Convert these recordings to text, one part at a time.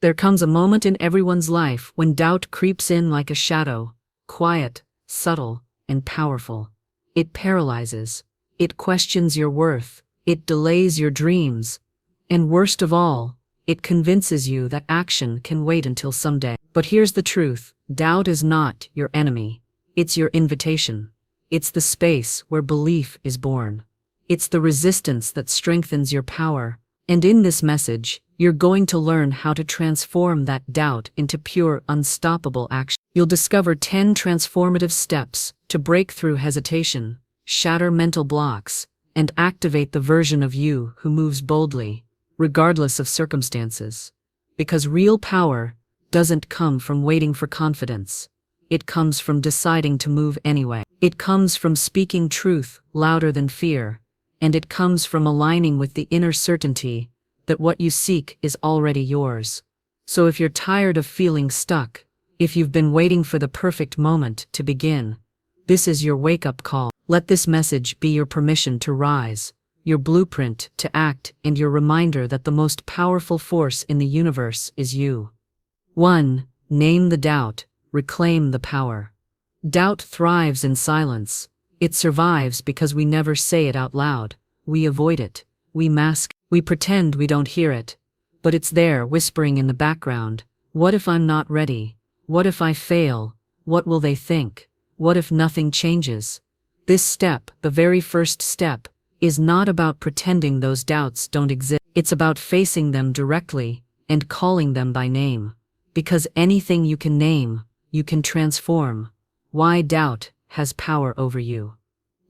There comes a moment in everyone's life when doubt creeps in like a shadow, quiet, subtle, and powerful. It paralyzes. It questions your worth. It delays your dreams. And worst of all, it convinces you that action can wait until someday. But here's the truth. Doubt is not your enemy. It's your invitation. It's the space where belief is born. It's the resistance that strengthens your power. And in this message, you're going to learn how to transform that doubt into pure, unstoppable action. You'll discover 10 transformative steps to break through hesitation, shatter mental blocks, and activate the version of you who moves boldly, regardless of circumstances. Because real power doesn't come from waiting for confidence. It comes from deciding to move anyway. It comes from speaking truth louder than fear. And it comes from aligning with the inner certainty that what you seek is already yours. So if you're tired of feeling stuck, if you've been waiting for the perfect moment to begin, this is your wake-up call. Let this message be your permission to rise, your blueprint to act, and your reminder that the most powerful force in the universe is you. 1. Name the doubt, reclaim the power. Doubt thrives in silence. It survives because we never say it out loud. We avoid it. We mask. We pretend we don't hear it. But it's there, whispering in the background. What if I'm not ready? What if I fail? What will they think? What if nothing changes? This step, the very first step, is not about pretending those doubts don't exist. It's about facing them directly and calling them by name. Because anything you can name, you can transform. Why doubt has power over you.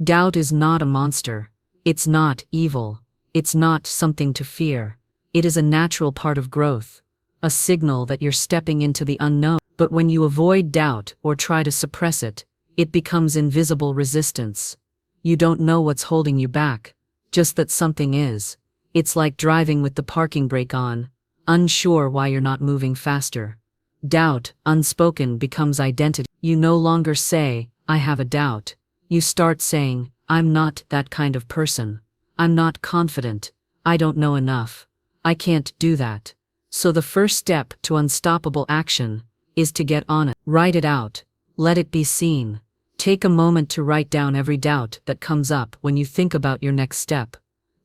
Doubt is not a monster. It's not evil. It's not something to fear. It is a natural part of growth, a signal that you're stepping into the unknown. But when you avoid doubt or try to suppress it, it becomes invisible resistance. You don't know what's holding you back, just that something is. It's like driving with the parking brake on, unsure why you're not moving faster. Doubt, unspoken, becomes identity. You no longer say, I have a doubt. You start saying, I'm not that kind of person. I'm not confident. I don't know enough. I can't do that. So the first step to unstoppable action is to get on it. Write it out. Let it be seen. Take a moment to write down every doubt that comes up when you think about your next step.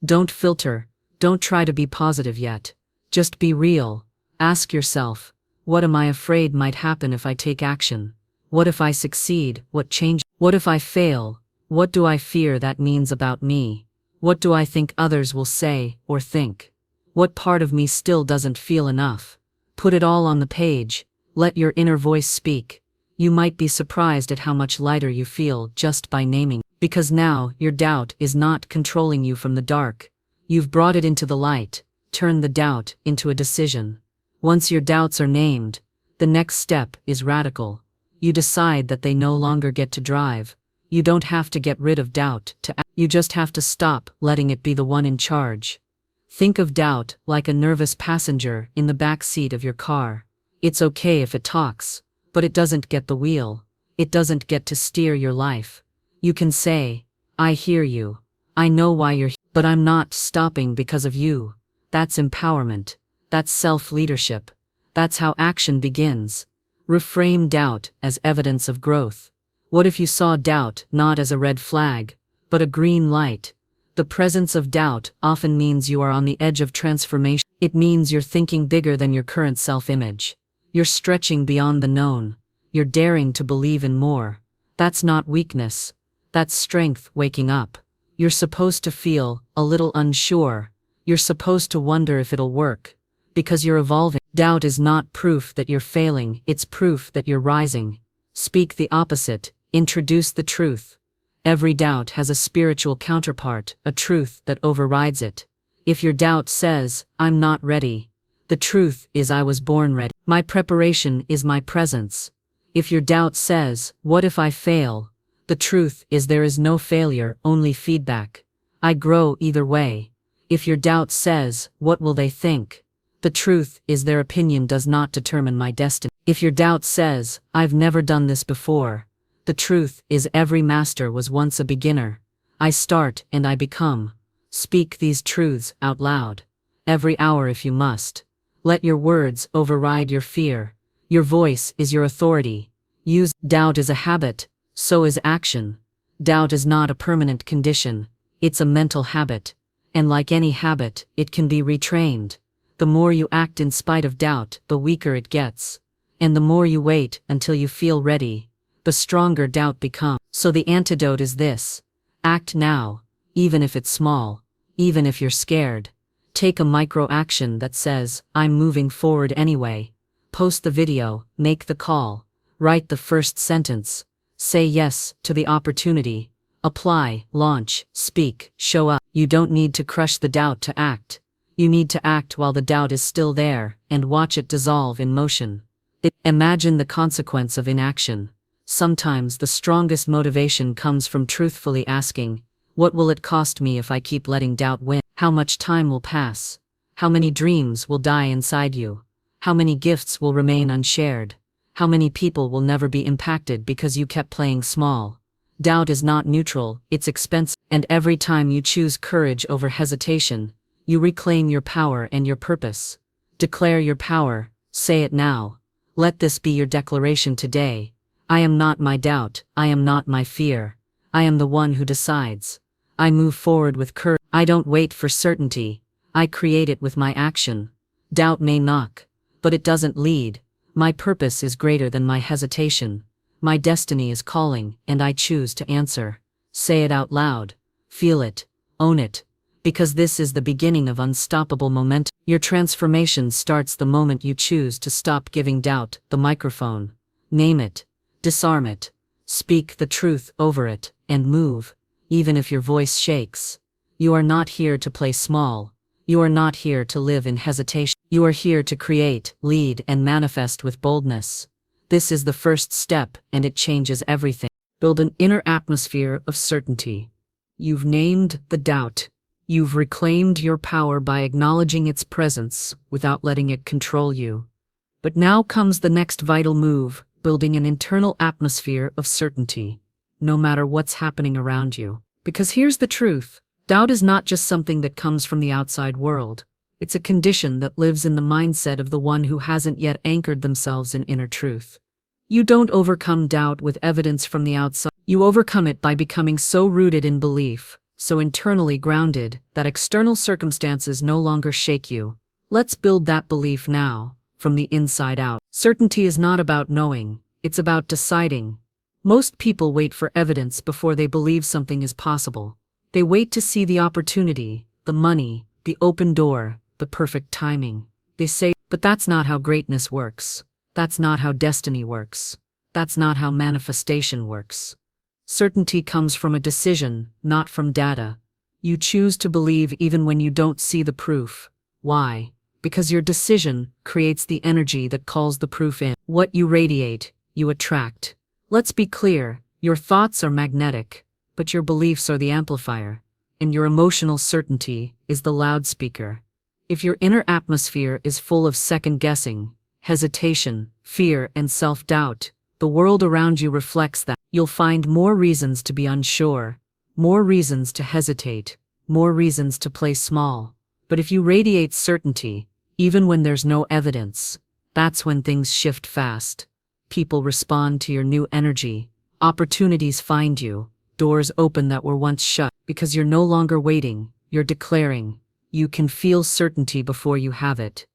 Don't filter. Don't try to be positive yet. Just be real. Ask yourself, what am I afraid might happen if I take action? What if I succeed? What changes? What if I fail? What do I fear that means about me? What do I think others will say or think? What part of me still doesn't feel enough? Put it all on the page. Let your inner voice speak. You might be surprised at how much lighter you feel just by naming. Because now your doubt is not controlling you from the dark. You've brought it into the light. Turn the doubt into a decision. Once your doubts are named, the next step is radical. You decide that they no longer get to drive. You don't have to get rid of doubt to act. You just have to stop letting it be the one in charge. Think of doubt like a nervous passenger in the back seat of your car. It's okay if it talks, but it doesn't get the wheel. It doesn't get to steer your life. You can say, I hear you. I know why you're here, but I'm not stopping because of you. That's empowerment. That's self-leadership. That's how action begins. Reframe doubt as evidence of growth. What if you saw doubt not as a red flag, but a green light? The presence of doubt often means you are on the edge of transformation. It means you're thinking bigger than your current self-image. You're stretching beyond the known. You're daring to believe in more. That's not weakness. That's strength waking up. You're supposed to feel a little unsure. You're supposed to wonder if it'll work. Because you're evolving. Doubt is not proof that you're failing, it's proof that you're rising. Speak the opposite, introduce the truth. Every doubt has a spiritual counterpart, a truth that overrides it. If your doubt says, I'm not ready, the truth is I was born ready. My preparation is my presence. If your doubt says, what if I fail? The truth is there is no failure, only feedback. I grow either way. If your doubt says, what will they think? The truth is their opinion does not determine my destiny. If your doubt says, I've never done this before, the truth is every master was once a beginner. I start and I become. Speak these truths out loud. Every hour if you must. Let your words override your fear. Your voice is your authority. Use doubt as a habit, so is action. Doubt is not a permanent condition, it's a mental habit. And like any habit, it can be retrained. The more you act in spite of doubt, the weaker it gets. And the more you wait until you feel ready, the stronger doubt becomes. So the antidote is this: act now, even if it's small, even if you're scared. Take a micro action that says, I'm moving forward anyway. Post the video, make the call, write the first sentence, say yes to the opportunity, apply, launch, speak, show up. You don't need to crush the doubt to act. You need to act while the doubt is still there and watch it dissolve in motion. Imagine the consequence of inaction. Sometimes the strongest motivation comes from truthfully asking, what will it cost me if I keep letting doubt win? How much time will pass? How many dreams will die inside you? How many gifts will remain unshared? How many people will never be impacted because you kept playing small? Doubt is not neutral, it's expensive. And every time you choose courage over hesitation, you reclaim your power and your purpose. Declare your power, say it now. Let this be your declaration today. I am not my doubt, I am not my fear. I am the one who decides. I move forward with courage. I don't wait for certainty. I create it with my action. Doubt may knock, but it doesn't lead. My purpose is greater than my hesitation. My destiny is calling, and I choose to answer. Say it out loud. Feel it. Own it. Because this is the beginning of unstoppable momentum. Your transformation starts the moment you choose to stop giving doubt the microphone. Name it. Disarm it. Speak the truth over it, and move, even if your voice shakes. You are not here to play small. You are not here to live in hesitation. You are here to create, lead, and manifest with boldness. This is the first step, and it changes everything. Build an inner atmosphere of certainty. You've named the doubt. You've reclaimed your power by acknowledging its presence without letting it control you. But now comes the next vital move, building an internal atmosphere of certainty, no matter what's happening around you. Because here's the truth. Doubt is not just something that comes from the outside world. It's a condition that lives in the mindset of the one who hasn't yet anchored themselves in inner truth. You don't overcome doubt with evidence from the outside. You overcome it by becoming so rooted in belief, so internally grounded, that external circumstances no longer shake you. Let's build that belief now, from the inside out. Certainty is not about knowing, it's about deciding. Most people wait for evidence before they believe something is possible. They wait to see the opportunity, the money, the open door, the perfect timing. They say, but that's not how greatness works. That's not how destiny works. That's not how manifestation works. Certainty comes from a decision, not from data. You choose to believe even when you don't see the proof. Why? Because your decision creates the energy that calls the proof in. What you radiate, you attract. Let's be clear, your thoughts are magnetic, but your beliefs are the amplifier, and your emotional certainty is the loudspeaker. If your inner atmosphere is full of second-guessing, hesitation, fear, and self-doubt, the world around you reflects that. You'll find more reasons to be unsure, more reasons to hesitate, more reasons to play small. But if you radiate certainty, even when there's no evidence, that's when things shift fast. People respond to your new energy, opportunities find you, doors open that were once shut. Because you're no longer waiting, you're declaring. You can feel certainty before you have it.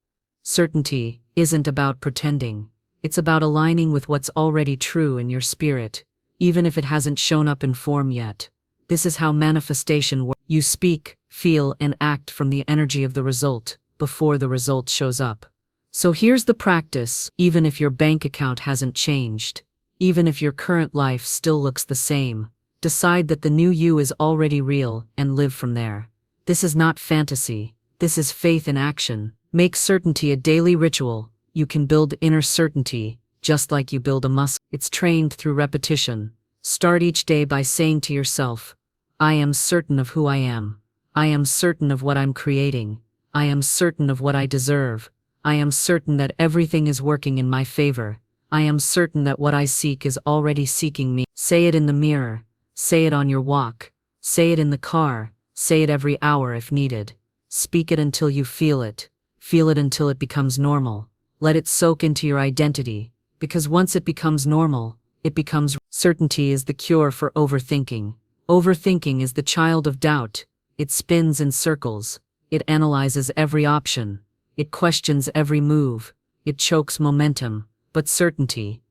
Certainty isn't about pretending. It's about aligning with what's already true in your spirit, even if it hasn't shown up in form yet. This is how manifestation works. You speak, feel, and act from the energy of the result, before the result shows up. So here's the practice. Even if your bank account hasn't changed, even if your current life still looks the same, decide that the new you is already real and live from there. This is not fantasy. This is faith in action. Make certainty a daily ritual. You can build inner certainty, just like you build a muscle. It's trained through repetition. Start each day by saying to yourself, I am certain of who I am. I am certain of what I'm creating. I am certain of what I deserve. I am certain that everything is working in my favor. I am certain that what I seek is already seeking me. Say it in the mirror. Say it on your walk. Say it in the car. Say it every hour if needed. Speak it until you feel it. Feel it until it becomes normal. Let it soak into your identity, because once it becomes normal, it becomes. Certainty is the cure for overthinking. Overthinking is the child of doubt. It spins in circles. It analyzes every option. It questions every move. It chokes momentum. But certainty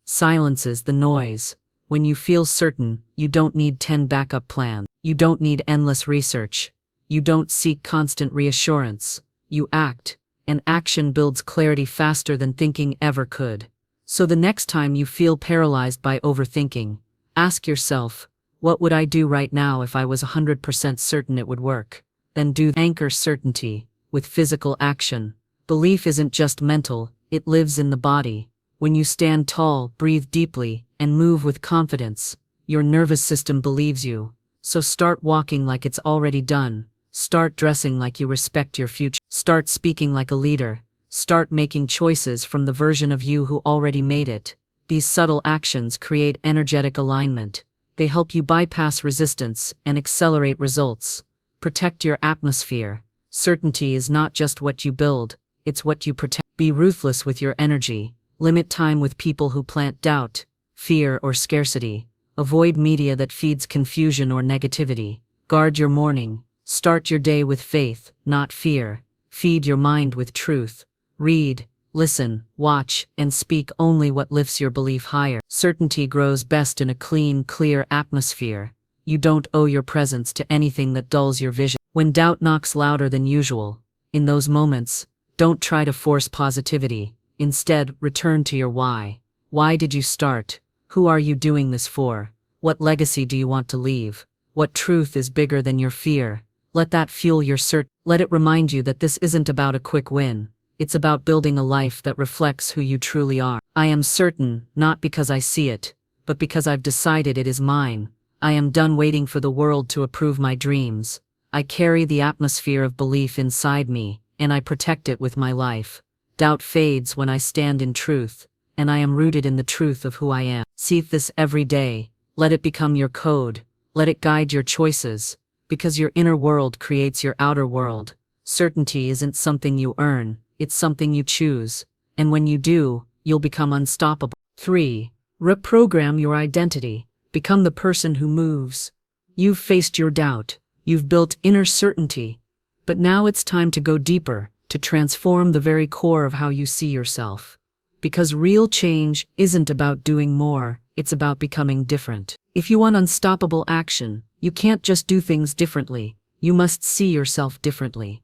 silences the noise. When you feel certain, you don't need 10 backup plans. You don't need endless research. You don't seek constant reassurance. You act, and action builds clarity faster than thinking ever could. So the next time you feel paralyzed by overthinking, ask yourself, what would I do right now if I was 100% certain it would work? Then do. Anchor certainty with physical action. Belief isn't just mental, it lives in the body. When you stand tall, breathe deeply, and move with confidence, your nervous system believes you. So start walking like it's already done. Start dressing like you respect your future. Start speaking like a leader. Start making choices from the version of you who already made it. These subtle actions create energetic alignment. They help you bypass resistance and accelerate results. Protect your atmosphere. Certainty is not just what you build, it's what you protect. Be ruthless with your energy. Limit time with people who plant doubt, fear, or scarcity. Avoid media that feeds confusion or negativity. Guard your morning. Start your day with faith, not fear. Feed your mind with truth. Read, listen, watch, and speak only what lifts your belief higher. Certainty grows best in a clean, clear atmosphere. You don't owe your presence to anything that dulls your vision. When doubt knocks louder than usual, in those moments, don't try to force positivity. Instead, return to your why. Why did you start? Who are you doing this for? What legacy do you want to leave? What truth is bigger than your fear? Let that fuel your certainty. Let it remind you that this isn't about a quick win. It's about building a life that reflects who you truly are. I am certain, not because I see it, but because I've decided it is mine. I am done waiting for the world to approve my dreams. I carry the atmosphere of belief inside me, and I protect it with my life. Doubt fades when I stand in truth, and I am rooted in the truth of who I am. See this every day. Let it become your code. Let it guide your choices. Because your inner world creates your outer world. Certainty isn't something you earn, it's something you choose. And when you do, you'll become unstoppable. 3. Reprogram your identity. Become the person who moves. You've faced your doubt. You've built inner certainty. But now it's time to go deeper, to transform the very core of how you see yourself. Because real change isn't about doing more, it's about becoming different. If you want unstoppable action, you can't just do things differently, you must see yourself differently.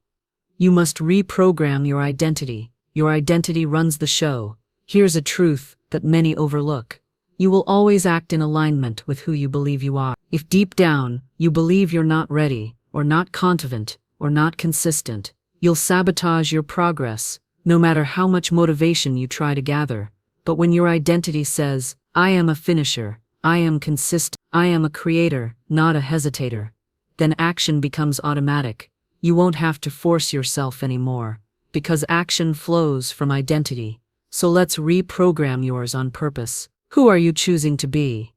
You must reprogram your identity. Your identity runs the show. Here's a truth that many overlook. You will always act in alignment with who you believe you are. If deep down, you believe you're not ready, or not confident, or not consistent, you'll sabotage your progress, no matter how much motivation you try to gather. But when your identity says, I am a finisher, I am consistent, I am a creator, not a hesitator, then action becomes automatic. You won't have to force yourself anymore, because action flows from identity. So let's reprogram yours on purpose. Who are you choosing to be?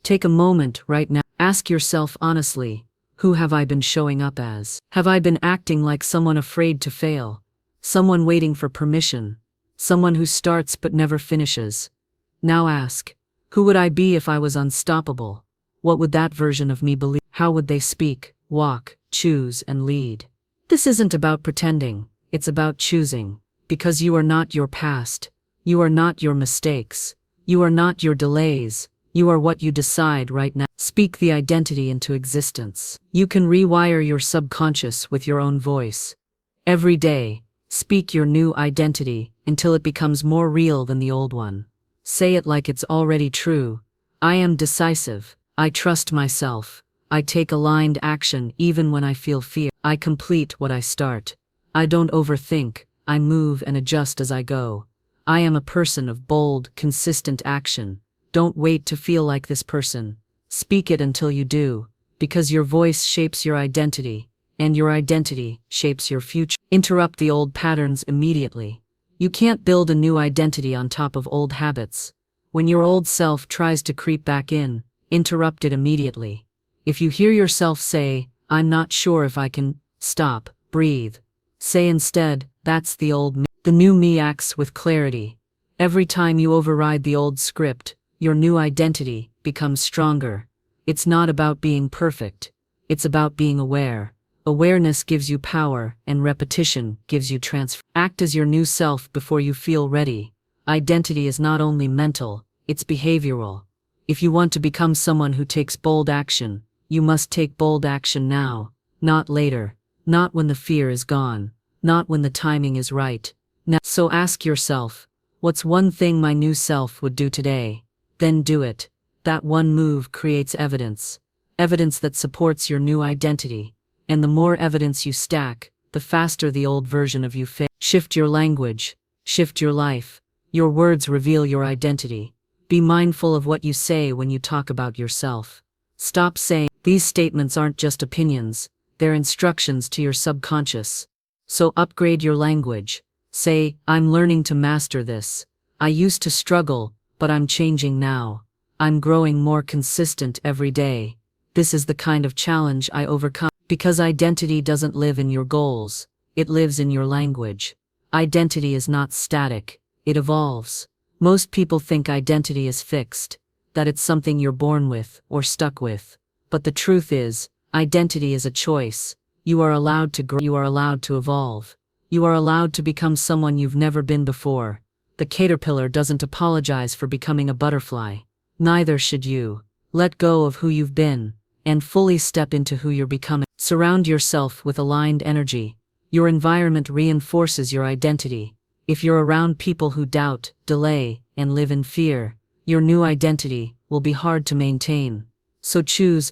Take a moment right now. Ask yourself honestly, who have I been showing up as? Have I been acting like someone afraid to fail? Someone waiting for permission? Someone who starts but never finishes? Now ask, who would I be if I was unstoppable? What would that version of me believe? How would they speak, walk, choose, and lead? This isn't about pretending, it's about choosing. Because you are not your past. You are not your mistakes. You are not your delays. You are what you decide right now. Speak the identity into existence. You can rewire your subconscious with your own voice. Every day, speak your new identity until it becomes more real than the old one. Say it like it's already true. I am decisive. I trust myself. I take aligned action even when I feel fear. I complete what I start. I don't overthink. I move and adjust as I go. I am a person of bold, consistent action. Don't wait to feel like this person. Speak it until you do, because your voice shapes your identity, and your identity shapes your future. Interrupt the old patterns immediately. You can't build a new identity on top of old habits. When your old self tries to creep back in, interrupt it immediately. If you hear yourself say, I'm not sure if I can, stop, breathe. Say instead, that's the old me. The new me acts with clarity. Every time you override the old script, your new identity becomes stronger. It's not about being perfect. It's about being aware. Awareness gives you power, and repetition gives you transfer. Act as your new self before you feel ready. Identity is not only mental, it's behavioral. If you want to become someone who takes bold action, you must take bold action now, not later, not when the fear is gone, not when the timing is right. Now, so ask yourself, what's one thing my new self would do today? Then do it. That one move creates evidence. Evidence that supports your new identity. And the more evidence you stack, the faster the old version of you fades. Shift your language. Shift your life. Your words reveal your identity. Be mindful of what you say when you talk about yourself. Stop saying, these statements aren't just opinions, they're instructions to your subconscious. So upgrade your language. Say, I'm learning to master this. I used to struggle, but I'm changing now. I'm growing more consistent every day. This is the kind of challenge I overcome. Because identity doesn't live in your goals, it lives in your language. Identity is not static, it evolves. Most people think identity is fixed, that it's something you're born with or stuck with. But the truth is, identity is a choice. You are allowed to grow, you are allowed to evolve. You are allowed to become someone you've never been before. The caterpillar doesn't apologize for becoming a butterfly. Neither should you. Let go of who you've been, and fully step into who you're becoming. Surround yourself with aligned energy. Your environment reinforces your identity. If you're around people who doubt, delay, and live in fear, your new identity will be hard to maintain. So choose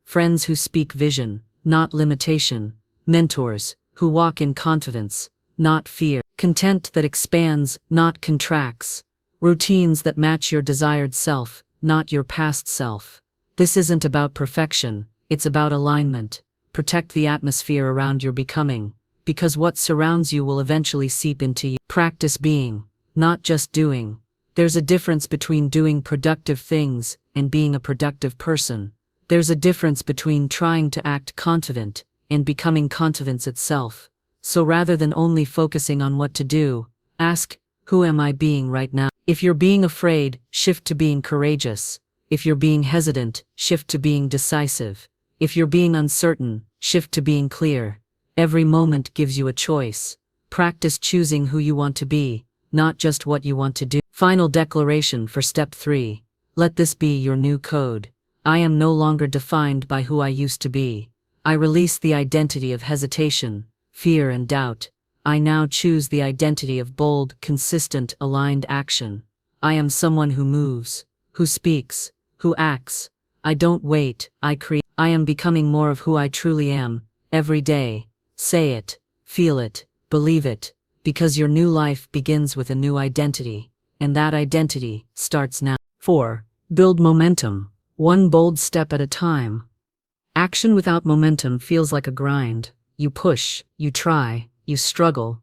friends who speak vision, not limitation, mentors who walk in confidence, not fear, content that expands, not contracts, routines that match your desired self, not your past self. This isn't about perfection, it's about alignment. Protect the atmosphere around your becoming, because what surrounds you will eventually seep into you. Practice being, not just doing. There's a difference between doing productive things and being a productive person. There's a difference between trying to act confident and becoming confidence itself. So rather than only focusing on what to do, ask, who am I being right now? If you're being afraid, shift to being courageous. If you're being hesitant, shift to being decisive. If you're being uncertain, shift to being clear. Every moment gives you a choice. Practice choosing who you want to be, not just what you want to do. Final declaration for step 3. Let this be your new code. I am no longer defined by who I used to be. I release the identity of hesitation, fear, and doubt. I now choose the identity of bold, consistent, aligned action. I am someone who moves, who speaks, who acts. I don't wait, I create. I am becoming more of who I truly am, every day. Say it, feel it, believe it, because your new life begins with a new identity, and that identity starts now. 4. Build momentum, one bold step at a time. Action without momentum feels like a grind. You push, you try, you struggle,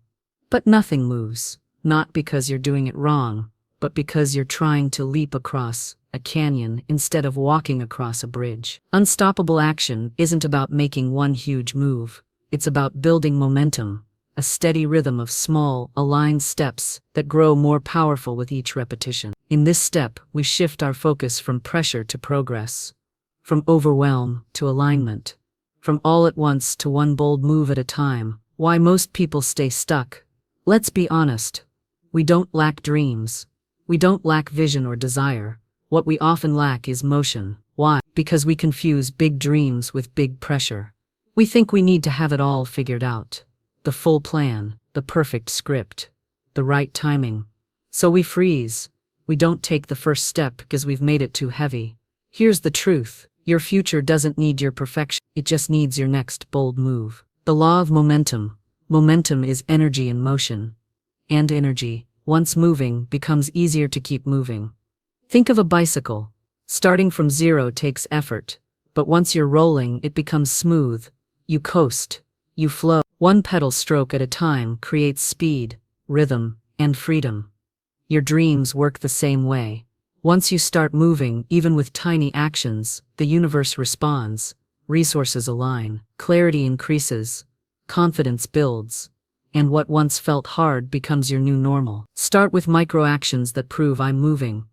but nothing moves, not because you're doing it wrong, but because you're trying to leap across a canyon instead of walking across a bridge. Unstoppable action isn't about making one huge move. It's about building momentum, a steady rhythm of small, aligned steps that grow more powerful with each repetition. In this step, we shift our focus from pressure to progress, from overwhelm to alignment, from all at once to one bold move at a time. Why most people stay stuck? Let's be honest. We don't lack dreams. We don't lack vision or desire. What we often lack is motion. Why? Because we confuse big dreams with big pressure. We think we need to have it all figured out. The full plan, the perfect script, the right timing. So we freeze. We don't take the first step because we've made it too heavy. Here's the truth. Your future doesn't need your perfection. It just needs your next bold move. The law of momentum. Momentum is energy in motion. And energy, once moving, becomes easier to keep moving. Think of a bicycle. Starting from zero takes effort, but once you're rolling, it becomes smooth. You coast, you flow. One pedal stroke at a time creates speed, rhythm, and freedom. Your dreams work the same way. Once you start moving, even with tiny actions, the universe responds, resources align, clarity increases, confidence builds, and what once felt hard becomes your new normal. Start with micro actions that prove I'm moving.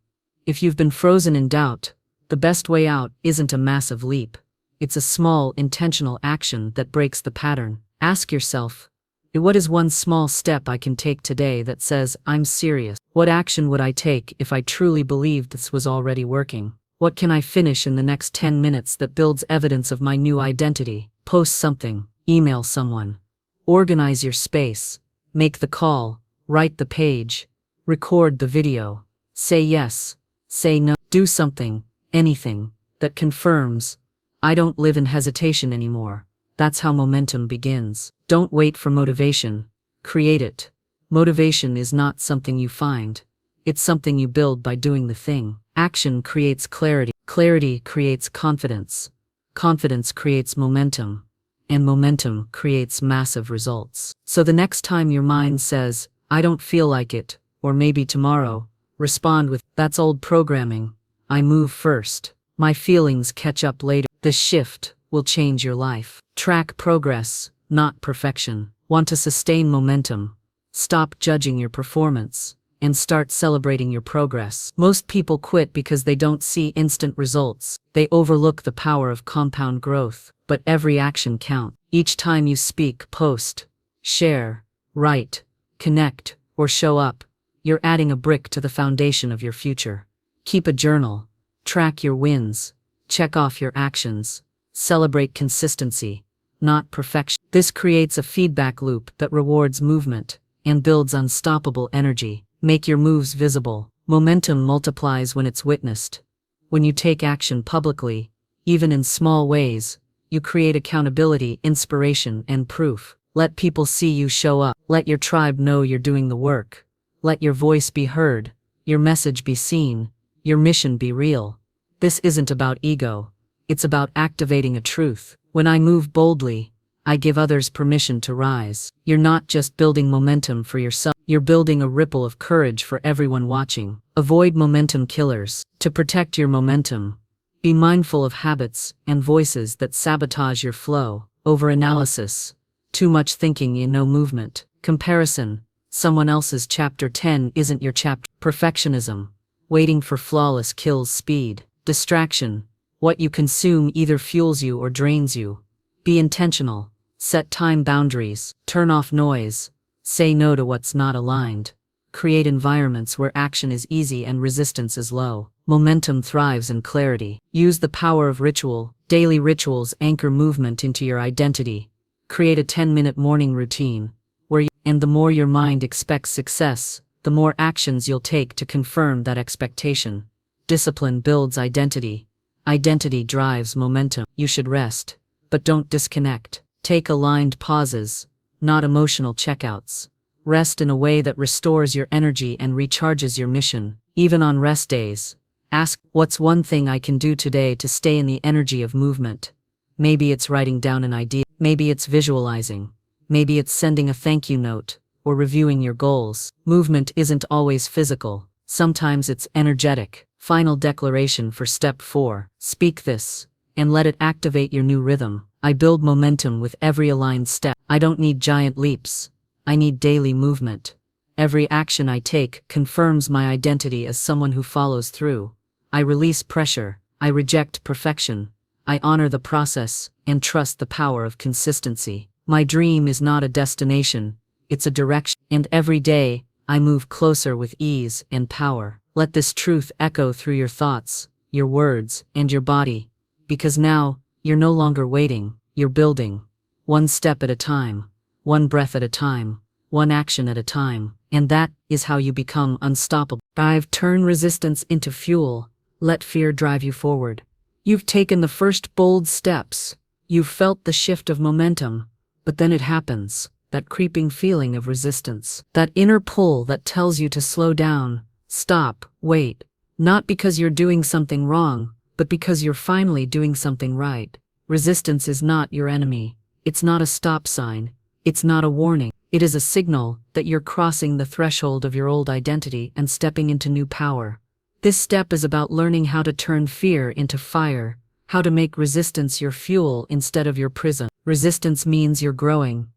If you've been frozen in doubt, the best way out isn't a massive leap. It's a small, intentional action that breaks the pattern. Ask yourself, what is one small step I can take today that says I'm serious? What action would I take if I truly believed this was already working? What can I finish in the next 10 minutes that builds evidence of my new identity? Post something, email someone, organize your space, make the call, write the page, record the video, say yes, say no, do something, anything, that confirms, I don't live in hesitation anymore. That's how momentum begins. Don't wait for motivation. Create it. Motivation is not something you find. It's something you build by doing the thing. Action creates clarity. Clarity creates confidence. Confidence creates momentum. And momentum creates massive results. So the next time your mind says, I don't feel like it, or maybe tomorrow, respond with, that's old programming. I move first. My feelings catch up later. This shift will change your life. Track progress, not perfection. Want to sustain momentum? Stop judging your performance and start celebrating your progress. Most people quit because they don't see instant results. They overlook the power of compound growth. But every action counts. Each time you speak, post, share, write, connect, or show up, you're adding a brick to the foundation of your future. Keep a journal. Track your wins. Check off your actions. Celebrate consistency, not perfection. This creates a feedback loop that rewards movement and builds unstoppable energy. Make your moves visible. Momentum multiplies when it's witnessed. When you take action publicly, even in small ways, you create accountability, inspiration, and proof. Let people see you show up. Let your tribe know you're doing the work. Let your voice be heard, your message be seen, your mission be real. This isn't about ego. It's about activating a truth. When I move boldly, I give others permission to rise. You're not just building momentum for yourself, you're building a ripple of courage for everyone watching. Avoid momentum killers. To protect your momentum, be mindful of habits and voices that sabotage your flow. Overanalysis, too much thinking and no movement. Comparison, someone else's chapter 10 isn't your chapter. Perfectionism, waiting for flawless kills speed. Distraction, what you consume either fuels you or drains you. Be intentional. Set time boundaries. Turn off noise. Say no to what's not aligned. Create environments where action is easy and resistance is low. Momentum thrives in clarity. Use the power of ritual. Daily rituals anchor movement into your identity. Create a 10-minute morning routine, and the more your mind expects success, the more actions you'll take to confirm that expectation. Discipline builds identity. Identity drives momentum. You should rest, but don't disconnect. Take aligned pauses, not emotional checkouts. Rest in a way that restores your energy and recharges your mission. Even on rest days, ask, what's one thing I can do today to stay in the energy of movement? Maybe it's writing down an idea. Maybe it's visualizing. Maybe it's sending a thank you note or reviewing your goals. Movement isn't always physical. Sometimes it's energetic. Final declaration for step 4. Speak this and let it activate your new rhythm. I build momentum with every aligned step. I don't need giant leaps. I need daily movement. Every action I take confirms my identity as someone who follows through. I release pressure. I reject perfection. I honor the process and trust the power of consistency. My dream is not a destination, it's a direction. And every day, I move closer with ease and power. Let this truth echo through your thoughts, your words, and your body. Because now, you're no longer waiting, you're building. One step at a time, one breath at a time, one action at a time. And that is how you become unstoppable. 5. Turn resistance into fuel. Let fear drive you forward. You've taken the first bold steps. You've felt the shift of momentum. But then it happens, that creeping feeling of resistance. That inner pull that tells you to slow down, stop, wait. Not because you're doing something wrong, but because you're finally doing something right. Resistance is not your enemy. It's not a stop sign. It's not a warning. It is a signal that you're crossing the threshold of your old identity and stepping into new power. This step is about learning how to turn fear into fire, how to make resistance your fuel instead of your prison. Resistance means you're growing.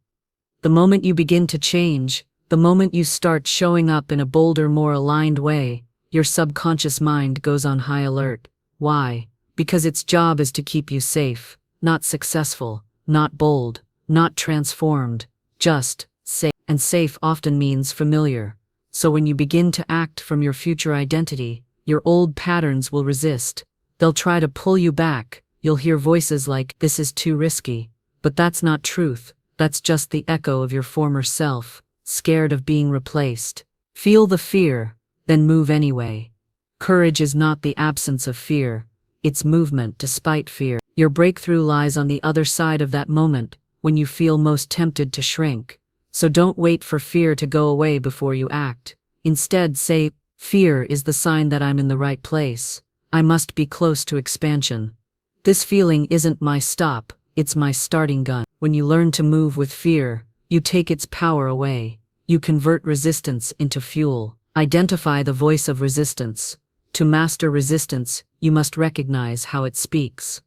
The moment you begin to change, the moment you start showing up in a bolder, more aligned way, your subconscious mind goes on high alert. Why? Because its job is to keep you safe, not successful, not bold, not transformed, just safe. And safe often means familiar. So when you begin to act from your future identity, your old patterns will resist. They'll try to pull you back. You'll hear voices like, "This is too risky." But that's not truth. That's just the echo of your former self, scared of being replaced. Feel the fear, then move anyway. Courage is not the absence of fear. It's movement despite fear. Your breakthrough lies on the other side of that moment, when you feel most tempted to shrink. So don't wait for fear to go away before you act. Instead, say, "Fear is the sign that I'm in the right place. I must be close to expansion. This feeling isn't my stop, it's my starting gun." When you learn to move with fear, you take its power away. You convert resistance into fuel. Identify the voice of resistance. To master resistance, you must recognize how it speaks.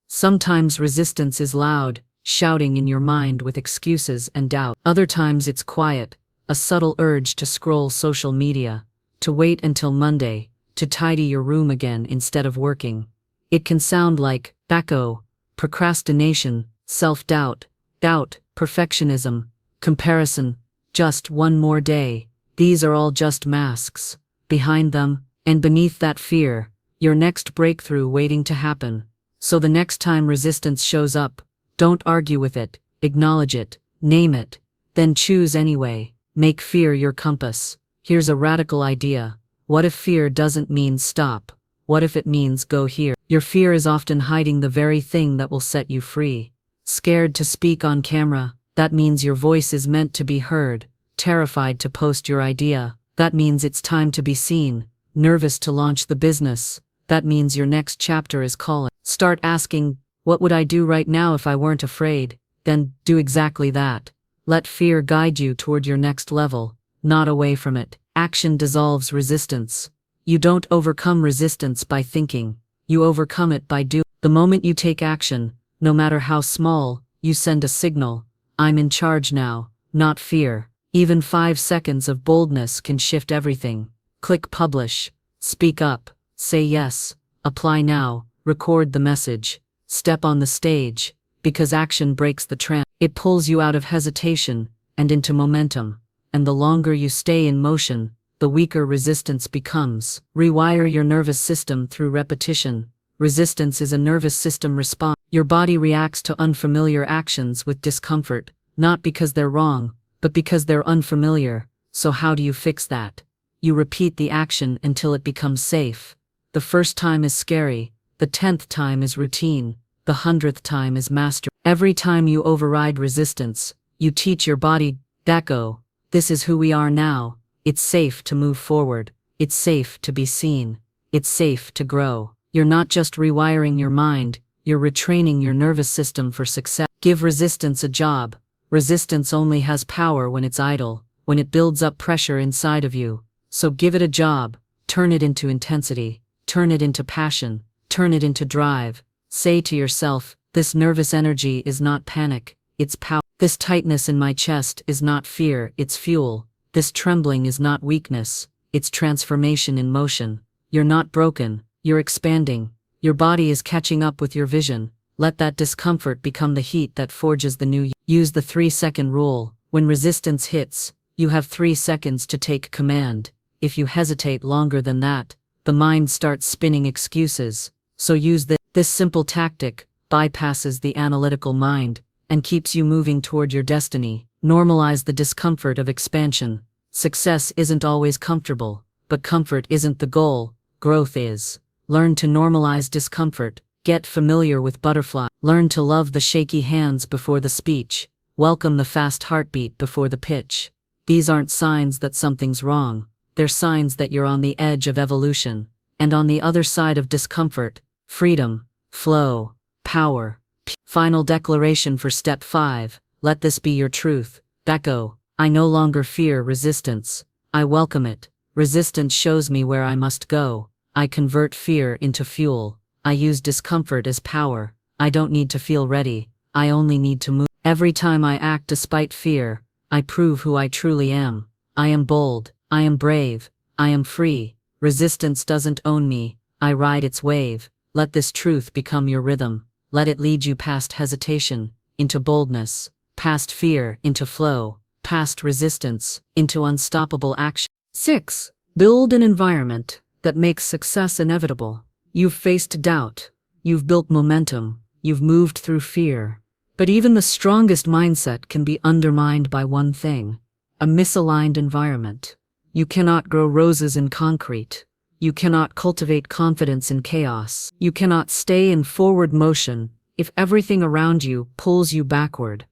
Sometimes resistance is loud, shouting in your mind with excuses and doubt. Other times it's quiet, a subtle urge to scroll social media, to wait until Monday, to tidy your room again instead of working. It can sound like backo, procrastination, self-doubt, doubt, perfectionism, comparison, just one more day. These are all just masks. Behind them, and beneath that fear, your next breakthrough waiting to happen. So the next time resistance shows up, don't argue with it, acknowledge it, name it, then choose anyway. Make fear your compass. Here's a radical idea. What if fear doesn't mean stop? What if it means go here? Your fear is often hiding the very thing that will set you free. Scared to speak on camera? That means your voice is meant to be heard. Terrified to post your idea? That means it's time to be seen. Nervous to launch the business? That means your next chapter is calling. Start asking, what would I do right now if I weren't afraid? Then do exactly that. Let fear guide you toward your next level, not away from it. Action dissolves resistance. You don't overcome resistance by thinking. You overcome it by doing. The moment you take action, no matter how small, you send a signal. I'm in charge now, not fear. Even 5 seconds of boldness can shift everything. Click publish. Speak up. Say yes. Apply now. Record the message. Step on the stage. Because action breaks the trance. It pulls you out of hesitation and into momentum. And the longer you stay in motion, the weaker resistance becomes. Rewire your nervous system through repetition. Resistance is a nervous system response. Your body reacts to unfamiliar actions with discomfort, not because they're wrong, but because they're unfamiliar. So how do you fix that? You repeat the action until it becomes safe. The first time is scary, the 10th time is routine, the 100th time is mastery. Every time you override resistance, you teach your body, Dako, this is who we are now. It's safe to move forward. It's safe to be seen. It's safe to grow. You're not just rewiring your mind, you're retraining your nervous system for success. Give resistance a job. Resistance only has power when it's idle, when it builds up pressure inside of you. So give it a job. Turn it into intensity. Turn it into passion. Turn it into drive. Say to yourself, this nervous energy is not panic, it's power. This tightness in my chest is not fear, it's fuel. This trembling is not weakness, it's transformation in motion. You're not broken, you're expanding. Your body is catching up with your vision. Let that discomfort become the heat that forges the new you. Use the 3-second rule. When resistance hits, you have 3 seconds to take command. If you hesitate longer than that, the mind starts spinning excuses. So use this simple tactic, bypasses the analytical mind, and keeps you moving toward your destiny. Normalize the discomfort of expansion. Success isn't always comfortable, but comfort isn't the goal, growth is. Learn to normalize discomfort. Get familiar with butterfly. Learn to love the shaky hands before the speech. Welcome the fast heartbeat before the pitch. These aren't signs that something's wrong. They're signs that you're on the edge of evolution. And on the other side of discomfort, freedom, flow, power. Final declaration for step 5. Let this be your truth. Beko, I no longer fear resistance. I welcome it. Resistance shows me where I must go. I convert fear into fuel. I use discomfort as power. I don't need to feel ready. I only need to move. Every time I act despite fear, I prove who I truly am. I am bold. I am brave. I am free. Resistance doesn't own me. I ride its wave. Let this truth become your rhythm. Let it lead you past hesitation, into boldness, past fear, into flow, past resistance, into unstoppable action. 6. Build an environment that makes success inevitable. You've faced doubt. You've built momentum. You've moved through fear. But even the strongest mindset can be undermined by one thing: a misaligned environment. You cannot grow roses in concrete. You cannot cultivate confidence in chaos. You cannot stay in forward motion if everything around you pulls you backward.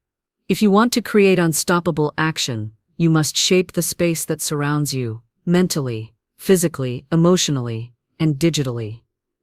If you want to create unstoppable action, you must shape the space that surrounds you, mentally, physically, emotionally, and digitally.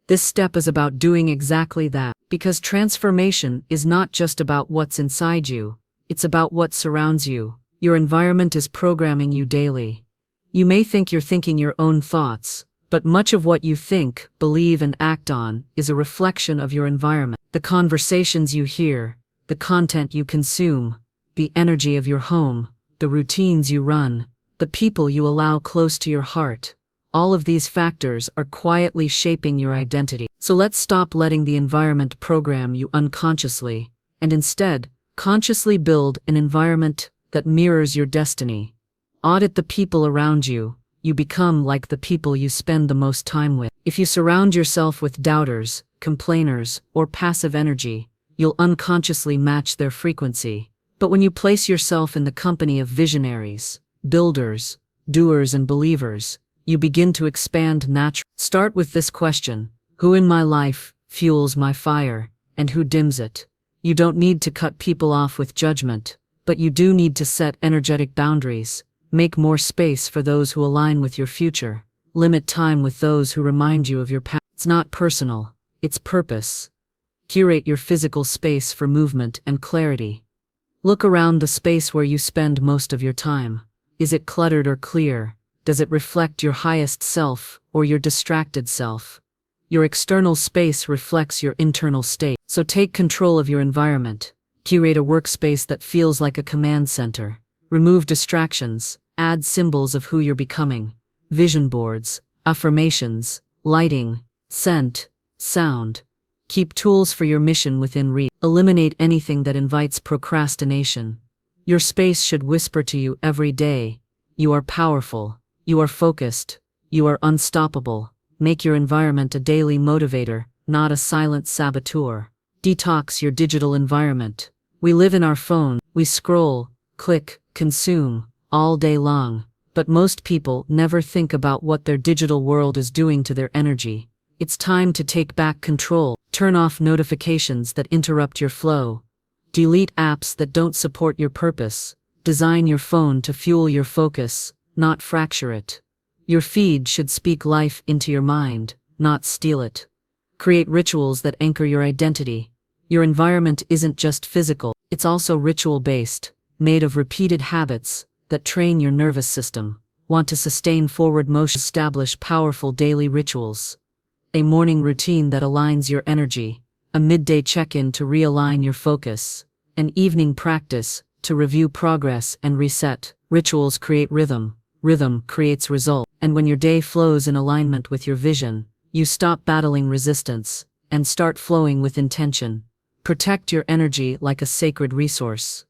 This step is about doing exactly that, because transformation is not just about what's inside you, it's about what surrounds you. Your environment is programming you daily. You may think you're thinking your own thoughts, but much of what you think, believe, and act on is a reflection of your environment. The conversations you hear, the content you consume, the energy of your home, the routines you run, the people you allow close to your heart. All of these factors are quietly shaping your identity. So let's stop letting the environment program you unconsciously, and instead, consciously build an environment that mirrors your destiny. Audit the people around you. You become like the people you spend the most time with. If you surround yourself with doubters, complainers, or passive energy, you'll unconsciously match their frequency. But when you place yourself in the company of visionaries, builders, doers, and believers, you begin to expand naturally. Start with this question: who in my life fuels my fire, and who dims it? You don't need to cut people off with judgment, but you do need to set energetic boundaries. Make more space for those who align with your future. Limit time with those who remind you of your past. It's not personal, it's purpose. Curate your physical space for movement and clarity. Look around the space where you spend most of your time. Is it cluttered or clear? Does it reflect your highest self or your distracted self? Your external space reflects your internal state. So take control of your environment. Curate a workspace that feels like a command center. Remove distractions. Add symbols of who you're becoming. Vision boards, affirmations, lighting, scent, sound. Keep tools for your mission within reach. Eliminate anything that invites procrastination. Your space should whisper to you every day: you are powerful, you are focused, you are unstoppable. Make your environment a daily motivator, not a silent saboteur. Detox your digital environment. We live in our phone, we scroll, click, consume, all day long, but most people never think about what their digital world is doing to their energy. It's time to take back control. Turn off notifications that interrupt your flow. Delete apps that don't support your purpose. Design your phone to fuel your focus, not fracture it. Your feed should speak life into your mind, not steal it. Create rituals that anchor your identity. Your environment isn't just physical, it's also ritual-based, made of repeated habits that train your nervous system. Want to sustain forward motion? Establish powerful daily rituals. A morning routine that aligns your energy, a midday check-in to realign your focus, an evening practice to review progress and reset. Rituals create rhythm, rhythm creates result, and when your day flows in alignment with your vision, you stop battling resistance and start flowing with intention. Protect your energy like a sacred resource.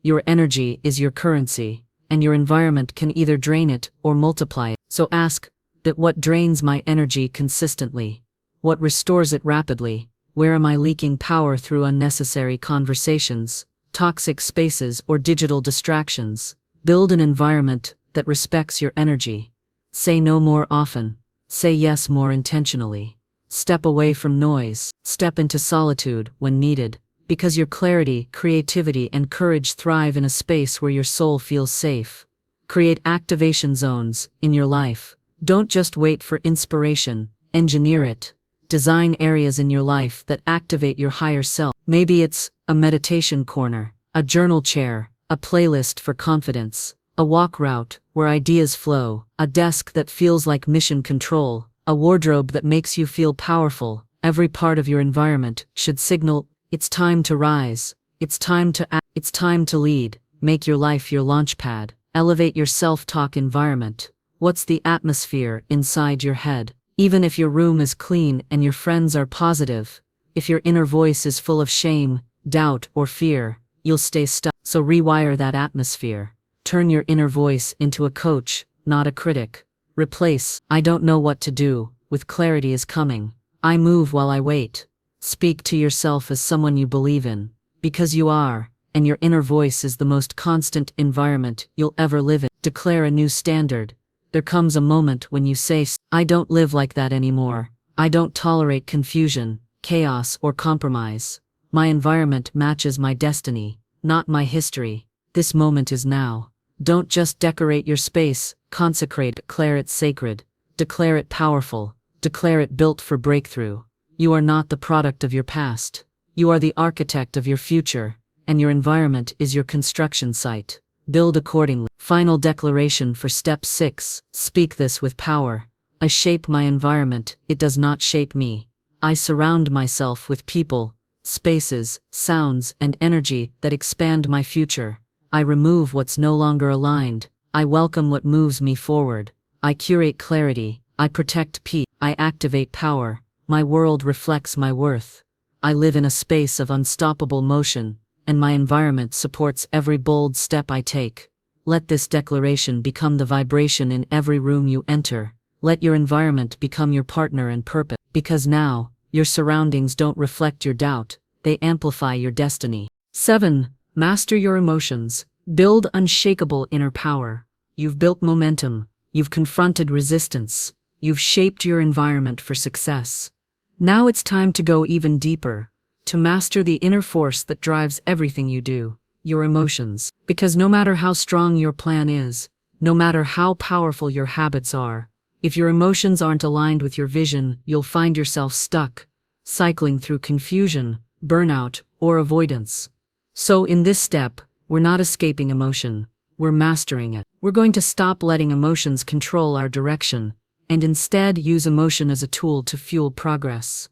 Your energy is your currency, and your environment can either drain it or multiply it. So ask that: what drains my energy consistently? What restores it rapidly? Where am I leaking power through unnecessary conversations, toxic spaces, or digital distractions? Build an environment that respects your energy. Say no more often. Say yes more intentionally. Step away from noise. Step into solitude when needed, because your clarity, creativity, and courage thrive in a space where your soul feels safe. Create activation zones in your life. Don't just wait for inspiration, engineer it. Design areas in your life that activate your higher self. Maybe it's a meditation corner, a journal chair, a playlist for confidence, a walk route where ideas flow, a desk that feels like mission control, a wardrobe that makes you feel powerful. Every part of your environment should signal: it's time to rise, it's time to act, it's time to lead. Make your life your launchpad. Elevate your self-talk environment. What's the atmosphere inside your head? Even if your room is clean and your friends are positive, if your inner voice is full of shame, doubt, or fear, you'll stay stuck. So rewire that atmosphere. Turn your inner voice into a coach, not a critic. Replace, "I don't know what to do," with "clarity is coming. I move while I wait." Speak to yourself as someone you believe in, because you are, and your inner voice is the most constant environment you'll ever live in. Declare a new standard. There comes a moment when you say, "I don't live like that anymore. I don't tolerate confusion, chaos, or compromise. My environment matches my destiny, not my history. This moment is now." Don't just decorate your space, consecrate. Declare it sacred. Declare it powerful. Declare it built for breakthrough. You are not the product of your past. You are the architect of your future, and your environment is your construction site. Build accordingly. Final declaration for Step 6. Speak this with power. I shape my environment, it does not shape me. I surround myself with people, spaces, sounds, and energy that expand my future. I remove what's no longer aligned. I welcome what moves me forward. I curate clarity. I protect peace. I activate power. My world reflects my worth. I live in a space of unstoppable motion, and my environment supports every bold step I take. Let this declaration become the vibration in every room you enter. Let your environment become your partner in purpose, because now, your surroundings don't reflect your doubt, they amplify your destiny. 7. Master your emotions. Build unshakable inner power. You've built momentum. You've confronted resistance. You've shaped your environment for success. Now it's time to go even deeper, to master the inner force that drives everything you do, your emotions. Because no matter how strong your plan is, no matter how powerful your habits are, if your emotions aren't aligned with your vision, you'll find yourself stuck, cycling through confusion, burnout, or avoidance. So in this step, we're not escaping emotion, we're mastering it. We're going to stop letting emotions control our direction, and instead use emotion as a tool to fuel progress.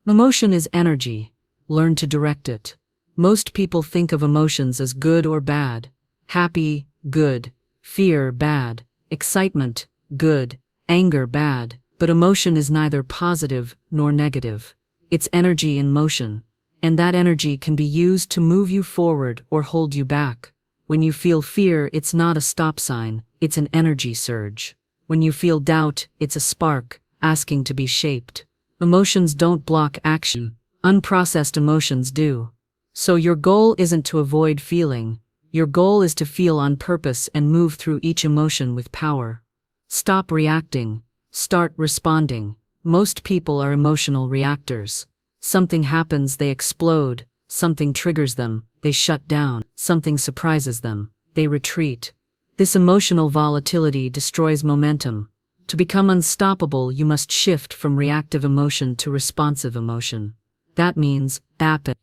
Emotion is energy. Learn to direct it. Most people think of emotions as good or bad. Happy, good. Fear, bad. Excitement, good. Anger, bad. But emotion is neither positive nor negative. It's energy in motion. And that energy can be used to move you forward or hold you back. When you feel fear, it's not a stop sign, it's an energy surge. When you feel doubt, it's a spark, asking to be shaped. Emotions don't block action. Unprocessed emotions do. So your goal isn't to avoid feeling. Your goal is to feel on purpose and move through each emotion with power. Stop reacting. Start responding. Most people are emotional reactors. Something happens, they explode. Something triggers them, they shut down. Something surprises them, they retreat. This emotional volatility destroys momentum. To become unstoppable, you must shift from reactive emotion to responsive emotion. That means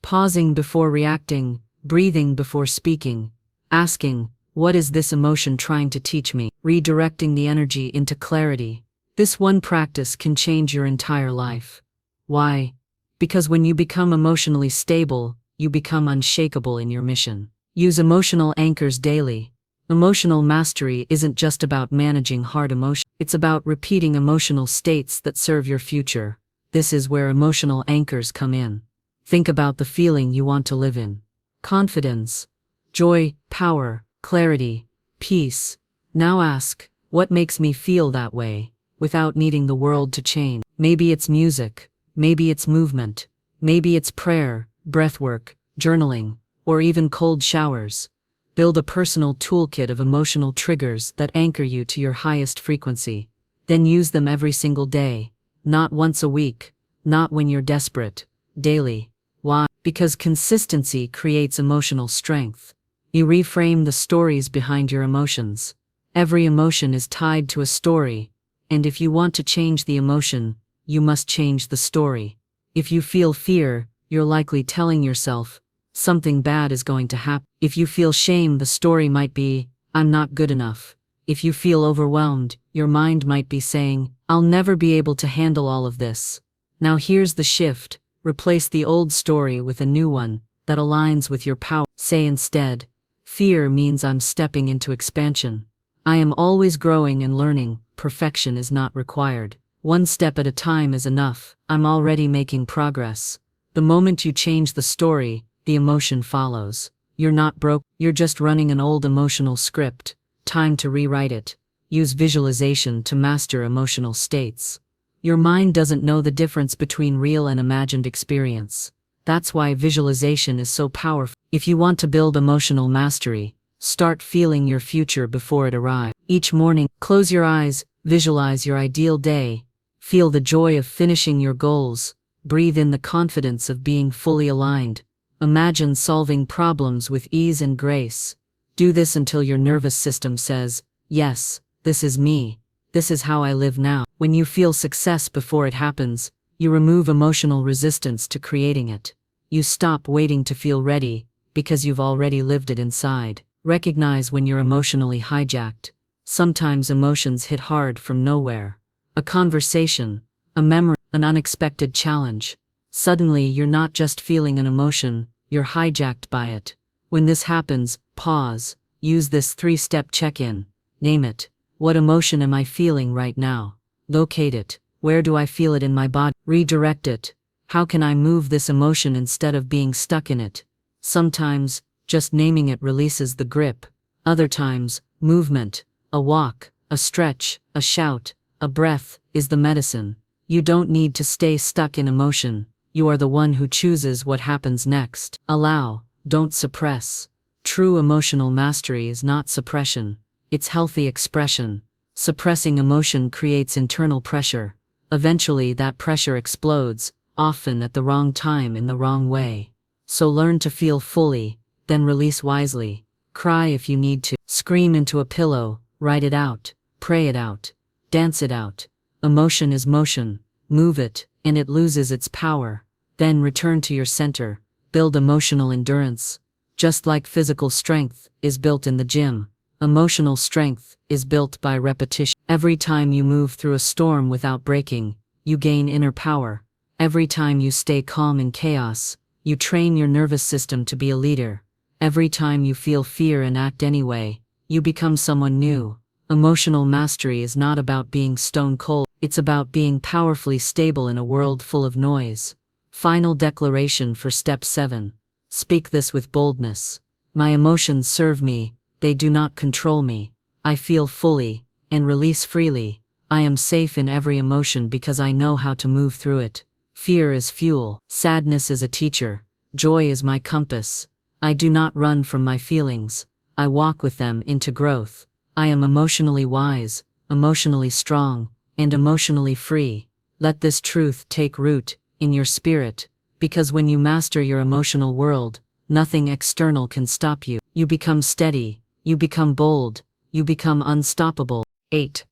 pausing before reacting, breathing before speaking, asking, "What is this emotion trying to teach me?" Redirecting the energy into clarity. This one practice can change your entire life. Why? Because when you become emotionally stable, you become unshakable in your mission. Use emotional anchors daily. Emotional mastery isn't just about managing hard emotion. It's about repeating emotional states that serve your future. This is where emotional anchors come in. Think about the feeling you want to live in. Confidence, joy, power, clarity, peace. Now ask, what makes me feel that way, without needing the world to change? Maybe it's music, maybe it's movement, maybe it's prayer, breathwork, journaling, or even cold showers. Build a personal toolkit of emotional triggers that anchor you to your highest frequency. Then use them every single day, not once a week, not when you're desperate, daily. Why? Because consistency creates emotional strength. You reframe the stories behind your emotions. Every emotion is tied to a story, and if you want to change the emotion, you must change the story. If you feel fear, you're likely telling yourself, something bad is going to happen. If you feel shame, the story might be, I'm not good enough. If you feel overwhelmed, your mind might be saying, I'll never be able to handle all of this. Now here's the shift. Replace the old story with a new one that aligns with your power. Say instead, Fear means I'm stepping into expansion. I am always growing and learning. Perfection is not required. One step at a time is enough. I'm already making progress. The moment you change the story, the emotion follows. You're not broke, you're just running an old emotional script. Time to rewrite it. Use visualization to master emotional states. Your mind doesn't know the difference between real and imagined experience. That's why visualization is so powerful. If you want to build emotional mastery, start feeling your future before it arrives. Each morning, close your eyes, visualize your ideal day. Feel the joy of finishing your goals. Breathe in the confidence of being fully aligned. Imagine solving problems with ease and grace. Do this until your nervous system says, yes, this is me. This is how I live now. When you feel success before it happens, you remove emotional resistance to creating it. You stop waiting to feel ready, because you've already lived it inside. Recognize when you're emotionally hijacked. Sometimes emotions hit hard from nowhere. A conversation, a memory, an unexpected challenge. Suddenly you're not just feeling an emotion, you're hijacked by it. When this happens, pause. Use this 3-step check-in. Name it. What emotion am I feeling right now? Locate it. Where do I feel it in my body? Redirect it. How can I move this emotion instead of being stuck in it? Sometimes, just naming it releases the grip. Other times, movement, a walk, a stretch, a shout, a breath, is the medicine. You don't need to stay stuck in emotion. You are the one who chooses what happens next. Allow, don't suppress. True emotional mastery is not suppression. It's healthy expression. Suppressing emotion creates internal pressure. Eventually that pressure explodes, often at the wrong time in the wrong way. So learn to feel fully, then release wisely. Cry if you need to. Scream into a pillow, write it out, pray it out, dance it out. Emotion is motion. Move it, and it loses its power. Then return to your center. Build emotional endurance. Just like physical strength is built in the gym, emotional strength is built by repetition. Every time you move through a storm without breaking, you gain inner power. Every time you stay calm in chaos, you train your nervous system to be a leader. Every time you feel fear and act anyway, you become someone new. Emotional mastery is not about being stone cold, it's about being powerfully stable in a world full of noise. Final declaration for Step 7. Speak this with boldness. My emotions serve me, they do not control me. I feel fully, and release freely. I am safe in every emotion because I know how to move through it. Fear is fuel, sadness is a teacher, joy is my compass. I do not run from my feelings, I walk with them into growth. I am emotionally wise, emotionally strong, and emotionally free. Let this truth take root in your spirit, because when you master your emotional world, nothing external can stop you. You become steady, you become bold, you become unstoppable. 8.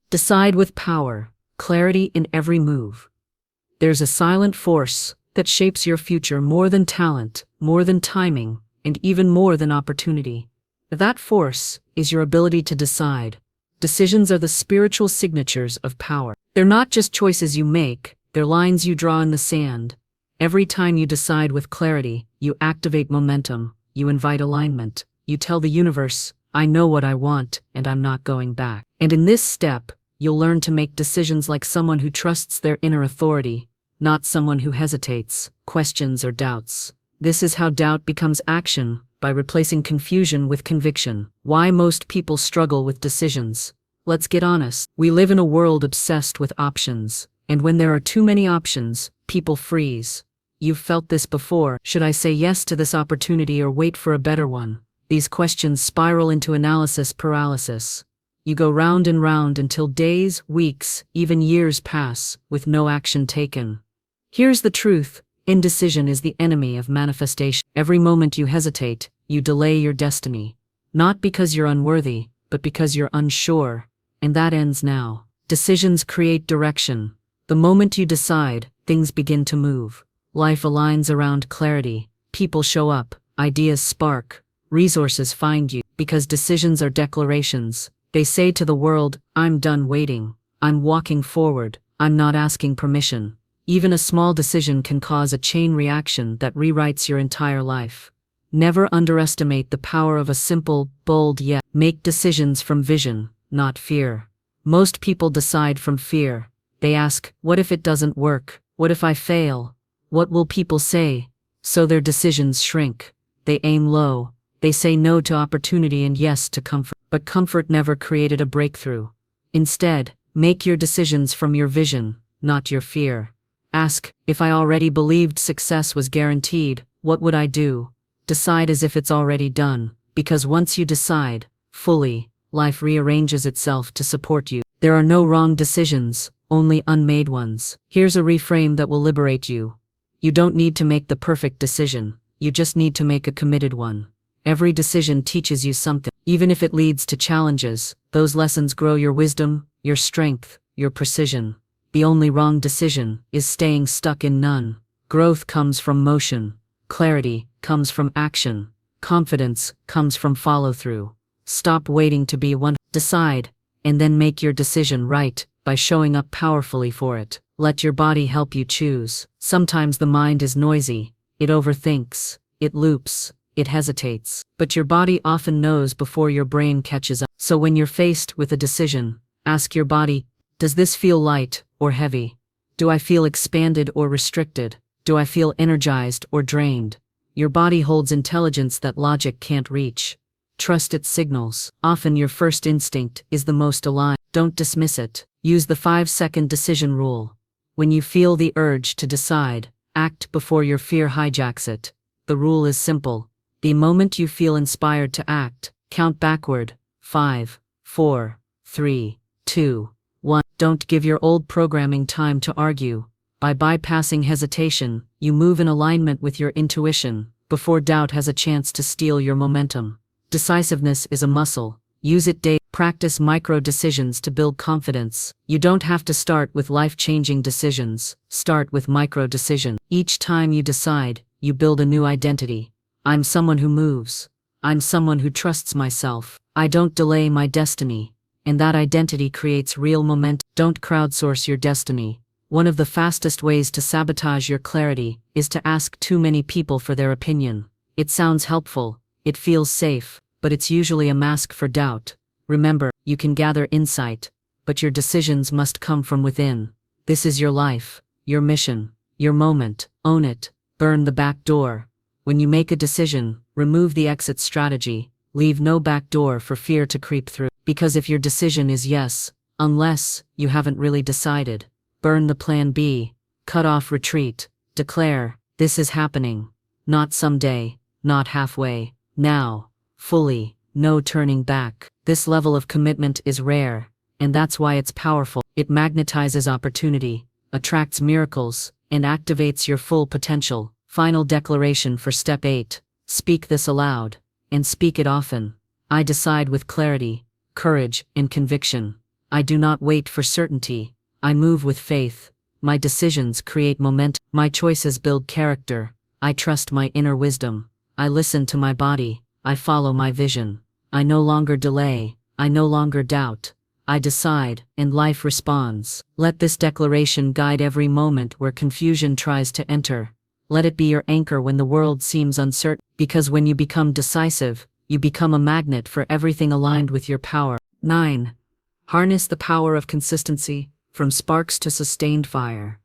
Decide with power, clarity in every move. There's a silent force that shapes your future more than talent, more than timing, and even more than opportunity. That force is your ability to decide. Decisions are the spiritual signatures of power. They're not just choices you make, they're lines you draw in the sand. Every time you decide with clarity, you activate momentum, you invite alignment, you tell the universe, I know what I want, and I'm not going back. And in this step, you'll learn to make decisions like someone who trusts their inner authority, not someone who hesitates, questions, or doubts. This is how doubt becomes action, by replacing confusion with conviction. Why most people struggle with decisions. Let's get honest. We live in a world obsessed with options, and when there are too many options, people freeze. You've felt this before. Should I say yes to this opportunity or wait for a better one? These questions spiral into analysis paralysis. You go round and round until days, weeks, even years pass, with no action taken. Here's the truth. Indecision is the enemy of manifestation. Every moment you hesitate, you delay your destiny. Not because you're unworthy, but because you're unsure. And that ends now. Decisions create direction. The moment you decide, things begin to move. Life aligns around clarity. People show up. Ideas spark. Resources find you. Because decisions are declarations. They say to the world, I'm done waiting. I'm walking forward. I'm not asking permission. Even a small decision can cause a chain reaction that rewrites your entire life. Never underestimate the power of a simple, bold yes. Make decisions from vision, not fear. Most people decide from fear. They ask, what if it doesn't work? What if I fail? What will people say? So their decisions shrink. They aim low. They say no to opportunity and yes to comfort. But comfort never created a breakthrough. Instead, make your decisions from your vision, not your fear. Ask, if I already believed success was guaranteed, what would I do? Decide as if it's already done, because once you decide, fully, life rearranges itself to support you. There are no wrong decisions, only unmade ones. Here's a reframe that will liberate you. You don't need to make the perfect decision, you just need to make a committed one. Every decision teaches you something. Even if it leads to challenges, those lessons grow your wisdom, your strength, your precision. The only wrong decision is staying stuck in none. Growth comes from motion. Clarity comes from action. Confidence comes from follow-through. Stop waiting to be one. Decide, and then make your decision right by showing up powerfully for it. Let your body help you choose. Sometimes the mind is noisy. It overthinks. It loops. It hesitates. But your body often knows before your brain catches up. So when you're faced with a decision, ask your body, does this feel light or heavy? Do I feel expanded or restricted? Do I feel energized or drained? Your body holds intelligence that logic can't reach. Trust its signals. Often your first instinct is the most aligned. Don't dismiss it. Use the 5-second decision rule. When you feel the urge to decide, act before your fear hijacks it. The rule is simple. The moment you feel inspired to act, count backward. 5, 4, 3, 2, 1. Don't give your old programming time to argue. By bypassing hesitation, you move in alignment with your intuition, before doubt has a chance to steal your momentum. Decisiveness is a muscle. Use it daily. Practice micro decisions to build confidence. You don't have to start with life-changing decisions. Start with micro decisions. Each time you decide, you build a new identity. I'm someone who moves. I'm someone who trusts myself. I don't delay my destiny. And that identity creates real momentum. Don't crowdsource your destiny. One of the fastest ways to sabotage your clarity is to ask too many people for their opinion. It sounds helpful, it feels safe, but it's usually a mask for doubt. Remember, you can gather insight, but your decisions must come from within. This is your life, your mission, your moment. Own it. Burn the back door. When you make a decision, remove the exit strategy. Leave no back door for fear to creep through. Because if your decision is yes, unless you haven't really decided, burn the plan B. Cut off retreat. Declare, this is happening. Not someday, not halfway, now, fully, no turning back. This level of commitment is rare, and that's why it's powerful. It magnetizes opportunity, attracts miracles, and activates your full potential. Final declaration for step 8. Speak this aloud, and speak it often. I decide with clarity, courage, and conviction. I do not wait for certainty. I move with faith. My decisions create momentum. My choices build character. I trust my inner wisdom. I listen to my body. I follow my vision. I no longer delay. I no longer doubt. I decide, and life responds. Let this declaration guide every moment where confusion tries to enter. Let it be your anchor when the world seems uncertain. Because when you become decisive, you become a magnet for everything aligned with your power. 9. Harness the power of consistency, from sparks to sustained fire.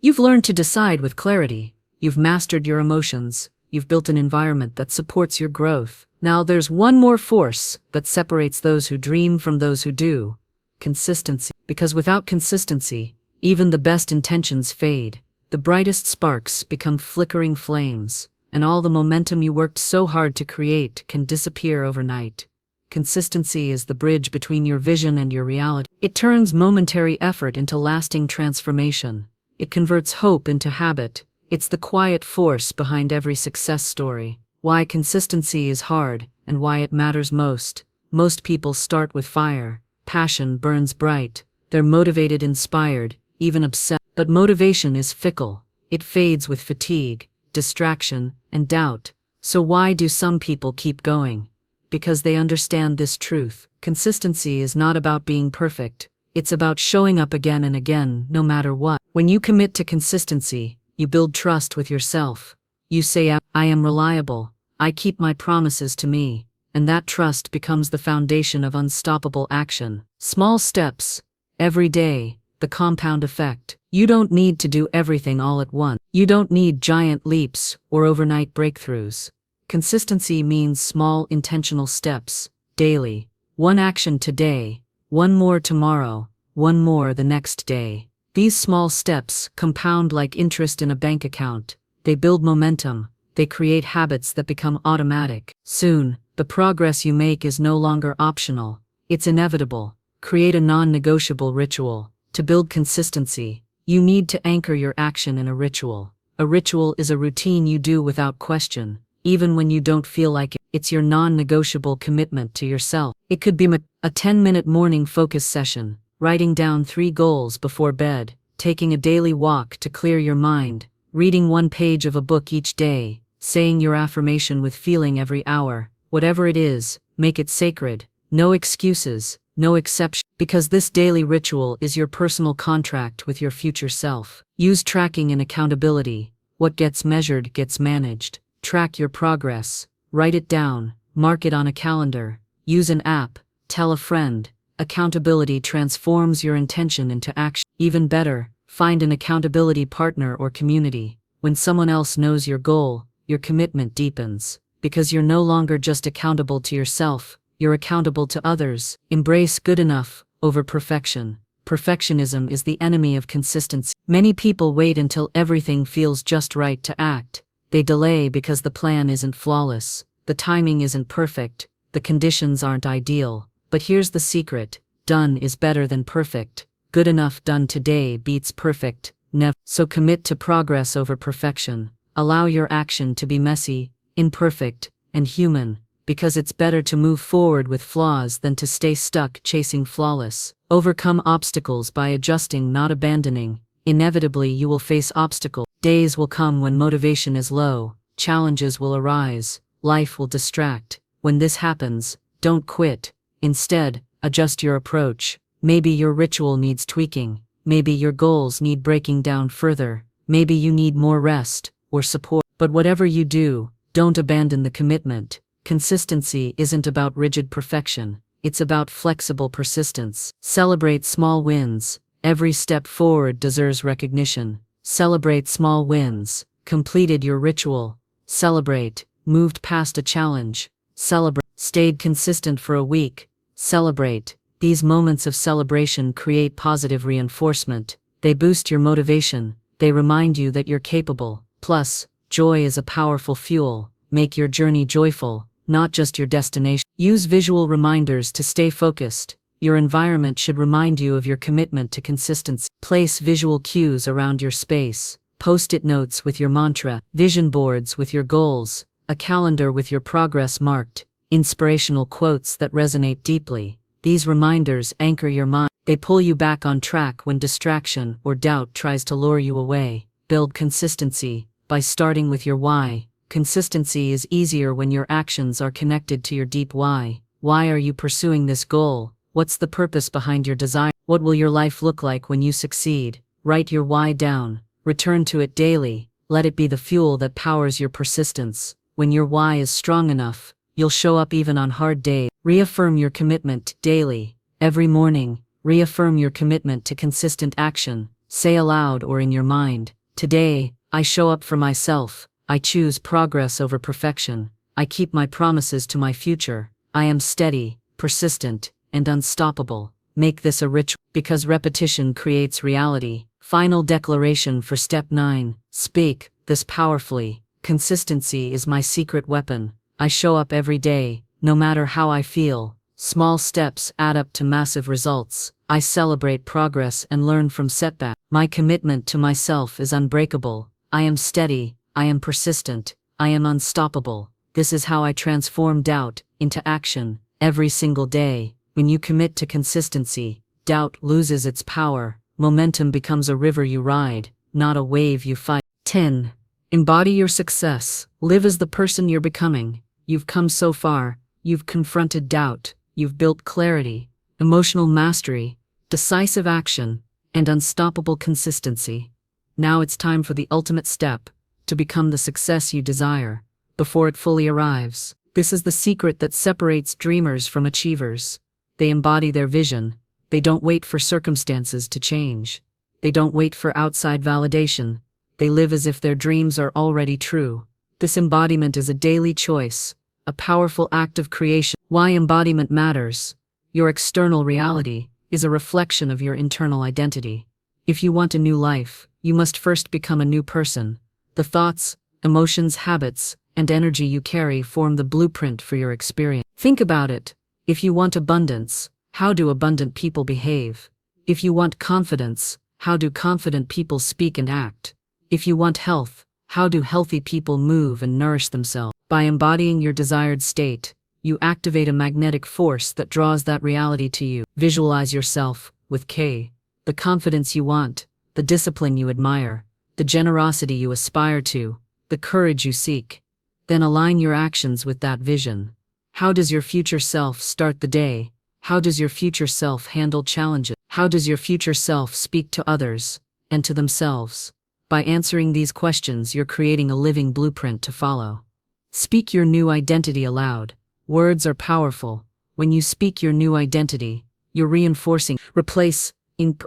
You've learned to decide with clarity. You've mastered your emotions. You've built an environment that supports your growth. Now there's one more force that separates those who dream from those who do. Consistency. Because without consistency, even the best intentions fade. The brightest sparks become flickering flames, and all the momentum you worked so hard to create can disappear overnight. Consistency is the bridge between your vision and your reality. It turns momentary effort into lasting transformation. It converts hope into habit. It's the quiet force behind every success story. Why consistency is hard, and why it matters most. Most people start with fire. Passion burns bright. They're motivated, inspired, even obsessed. But motivation is fickle. It fades with fatigue, distraction, and doubt. So why do some people keep going? Because they understand this truth. Consistency is not about being perfect. It's about showing up again and again, no matter what. When you commit to consistency, you build trust with yourself. You say, I am reliable. I keep my promises to me, and that trust becomes the foundation of unstoppable action. Small steps, every day, the compound effect. You don't need to do everything all at once. You don't need giant leaps or overnight breakthroughs. Consistency means small intentional steps, daily. One action today, one more tomorrow, one more the next day. These small steps compound like interest in a bank account. They build momentum. They create habits that become automatic. Soon, the progress you make is no longer optional. It's inevitable. Create a non-negotiable ritual. To build consistency, you need to anchor your action in a ritual. A ritual is a routine you do without question, even when you don't feel like it. It's your non-negotiable commitment to yourself. It could be a 10-minute morning focus session, writing down 3 goals before bed, taking a daily walk to clear your mind, reading 1 page of a book each day, saying your affirmation with feeling every hour. Whatever it is, make it sacred. No excuses, no exception. Because this daily ritual is your personal contract with your future self. Use tracking and accountability. What gets measured gets managed. Track your progress. Write it down. Mark it on a calendar. Use an app. Tell a friend. Accountability transforms your intention into action. Even better, find an accountability partner or community. When someone else knows your goal, your commitment deepens. Because you're no longer just accountable to yourself, you're accountable to others. Embrace good enough over perfection. Perfectionism is the enemy of consistency. Many people wait until everything feels just right to act. They delay because the plan isn't flawless, the timing isn't perfect, the conditions aren't ideal. But here's the secret: done is better than perfect. Good enough done today beats perfect, never. So commit to progress over perfection. Allow your action to be messy, imperfect, and human. Because it's better to move forward with flaws than to stay stuck chasing flawless. Overcome obstacles by adjusting, not abandoning. Inevitably, you will face obstacles. Days will come when motivation is low, challenges will arise, life will distract. When this happens, don't quit. Instead, adjust your approach. Maybe your ritual needs tweaking. Maybe your goals need breaking down further. Maybe you need more rest or support. But whatever you do, don't abandon the commitment. Consistency isn't about rigid perfection, it's about flexible persistence. Celebrate small wins. Every step forward deserves recognition. Celebrate small wins. Completed your ritual. Celebrate. Moved past a challenge. Celebrate. Stayed consistent for a week. Celebrate. These moments of celebration create positive reinforcement. They boost your motivation. They remind you that you're capable. Plus, joy is a powerful fuel. Make your journey joyful, not just your destination. Use visual reminders to stay focused. Your environment should remind you of your commitment to consistency. Place visual cues around your space. Post-it notes with your mantra, vision boards with your goals, a calendar with your progress marked, inspirational quotes that resonate deeply. These reminders anchor your mind. They pull you back on track when distraction or doubt tries to lure you away. Build consistency by starting with your why. Consistency is easier when your actions are connected to your deep why. Why are you pursuing this goal? What's the purpose behind your desire? What will your life look like when you succeed? Write your why down. Return to it daily. Let it be the fuel that powers your persistence. When your why is strong enough, you'll show up even on hard days. Reaffirm your commitment daily. Every morning, reaffirm your commitment to consistent action. Say aloud or in your mind, "Today, I show up for myself. I choose progress over perfection. I keep my promises to my future. I am steady, persistent, and unstoppable." Make this a ritual, because repetition creates reality. Final declaration for step 9. Speak this powerfully. Consistency is my secret weapon. I show up every day, no matter how I feel. Small steps add up to massive results. I celebrate progress and learn from setbacks. My commitment to myself is unbreakable. I am steady. I am persistent. I am unstoppable. This is how I transform doubt into action every single day. When you commit to consistency, doubt loses its power. Momentum becomes a river you ride, not a wave you fight. 10. Embody your success. Live as the person you're becoming. You've come so far. You've confronted doubt. You've built clarity, emotional mastery, decisive action, and unstoppable consistency. Now it's time for the ultimate step, to become the success you desire. before it fully arrives. This is the secret that separates dreamers from achievers. They embody their vision. They don't wait for circumstances to change. They don't wait for outside validation. They live as if their dreams are already true. This embodiment is a daily choice, a powerful act of creation. Why embodiment matters? Your external reality is a reflection of your internal identity. If you want a new life, you must first become a new person. The thoughts, emotions, habits, and energy you carry form the blueprint for your experience. Think about it. If you want abundance, how do abundant people behave? If you want confidence, how do confident people speak and act? If you want health, how do healthy people move and nourish themselves? By embodying your desired state, you activate a magnetic force that draws that reality to you. Visualize yourself, with K, the confidence you want, the discipline you admire, the generosity you aspire to, the courage you seek. Then align your actions with that vision. How does your future self start the day? How does your future self handle challenges? How does your future self speak to others and to themselves? By answering these questions, you're creating a living blueprint to follow. Speak your new identity aloud. Words are powerful. When you speak your new identity, you're reinforcing. Replace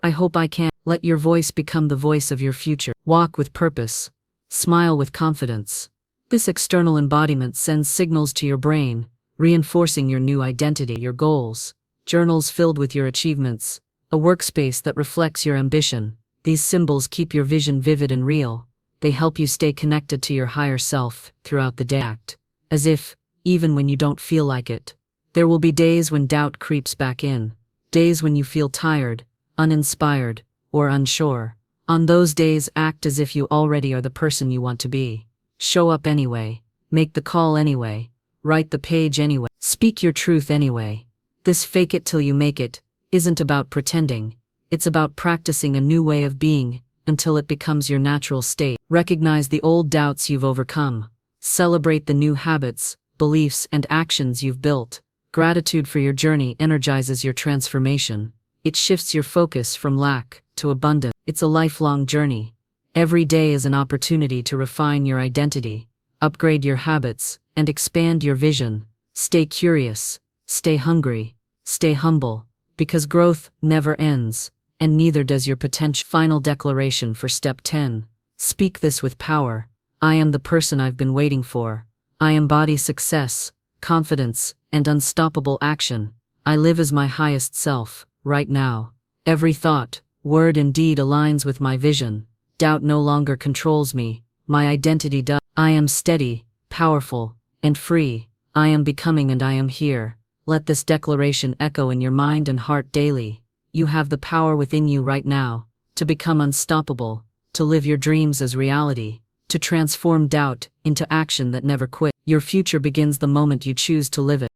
I hope I can. Let your voice become the voice of your future. Walk with purpose. Smile with confidence. This external embodiment sends signals to your brain, reinforcing your new identity, your goals, journals filled with your achievements, a workspace that reflects your ambition. These symbols keep your vision vivid and real. They help you stay connected to your higher self throughout the day. Act as if, even when you don't feel like it. There will be days when doubt creeps back in, days when you feel tired, uninspired, or unsure. On those days, act as if you already are the person you want to be. Show up anyway, make the call anyway, write the page anyway, speak your truth anyway. This fake it till you make it isn't about pretending. It's about practicing a new way of being until it becomes your natural state. Recognize the old doubts you've overcome. Celebrate the new habits, beliefs, and actions you've built. Gratitude for your journey energizes your transformation. It shifts your focus from lack to abundance. It's a lifelong journey. Every day is an opportunity to refine your identity, upgrade your habits, and expand your vision. Stay curious, stay hungry, stay humble, because growth never ends, and neither does your potential. Final declaration for Step 10. Speak this with power. I am the person I've been waiting for. I embody success, confidence, and unstoppable action. I live as my highest self, right now. Every thought, word, and deed aligns with my vision. Doubt no longer controls me. My identity does. I am steady, powerful, and free. I am becoming and I am here. Let this declaration echo in your mind and heart daily. You have the power within you right now to become unstoppable, to live your dreams as reality, to transform doubt into action that never quits. Your future begins the moment you choose to live it.